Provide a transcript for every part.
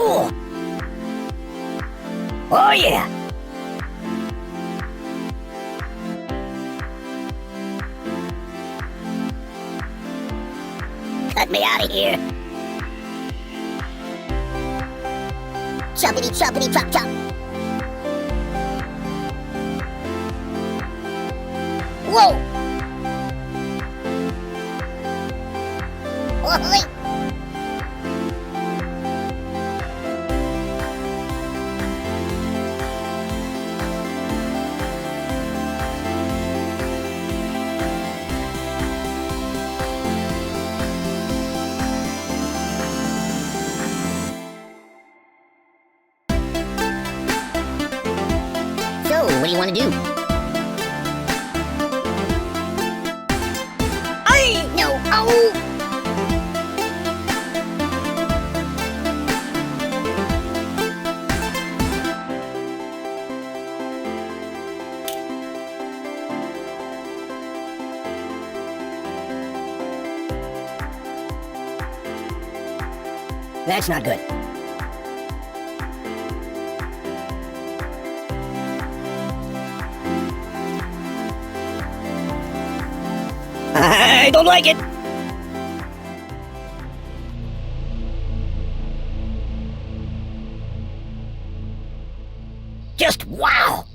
cool! Oh yeah! Cut me out of here! Choppity choppity chop chop! Whoa! Oi! So, what do you want to do? I no! Oh! That's not good. I don't like it! Just wow!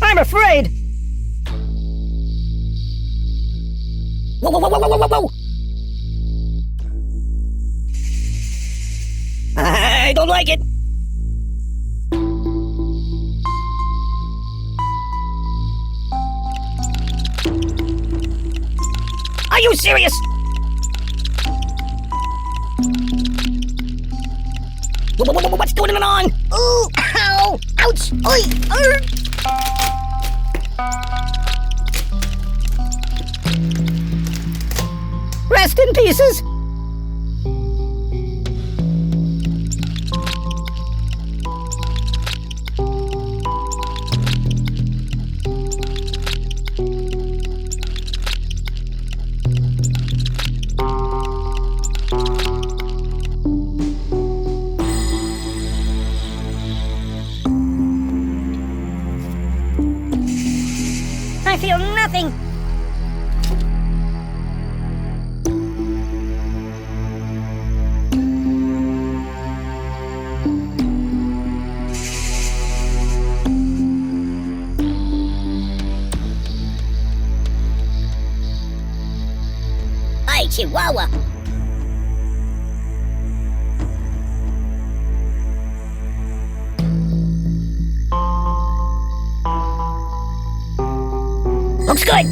I'm afraid! Whoa, whoa, whoa, whoa, whoa, whoa, whoa! I don't like it! Are you serious? What's going on? Ooh! Ow! Ouch! Oi! Rest in pieces! I feel nothing! Ay, Chihuahua! Looks good!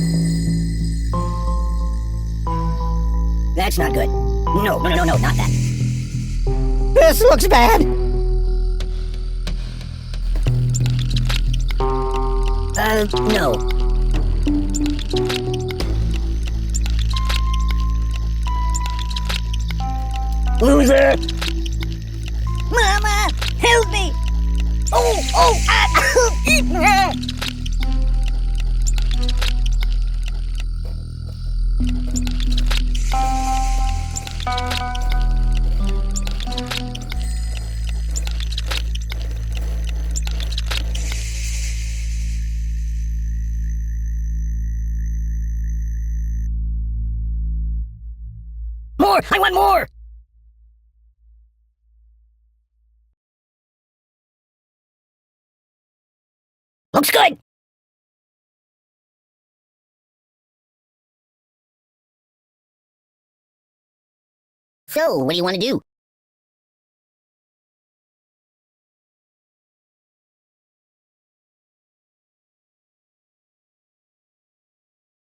That's not good. No, not that. This looks bad! No. Loser! Mama! Help me! More! I want more! Looks good! So, what do you want to do?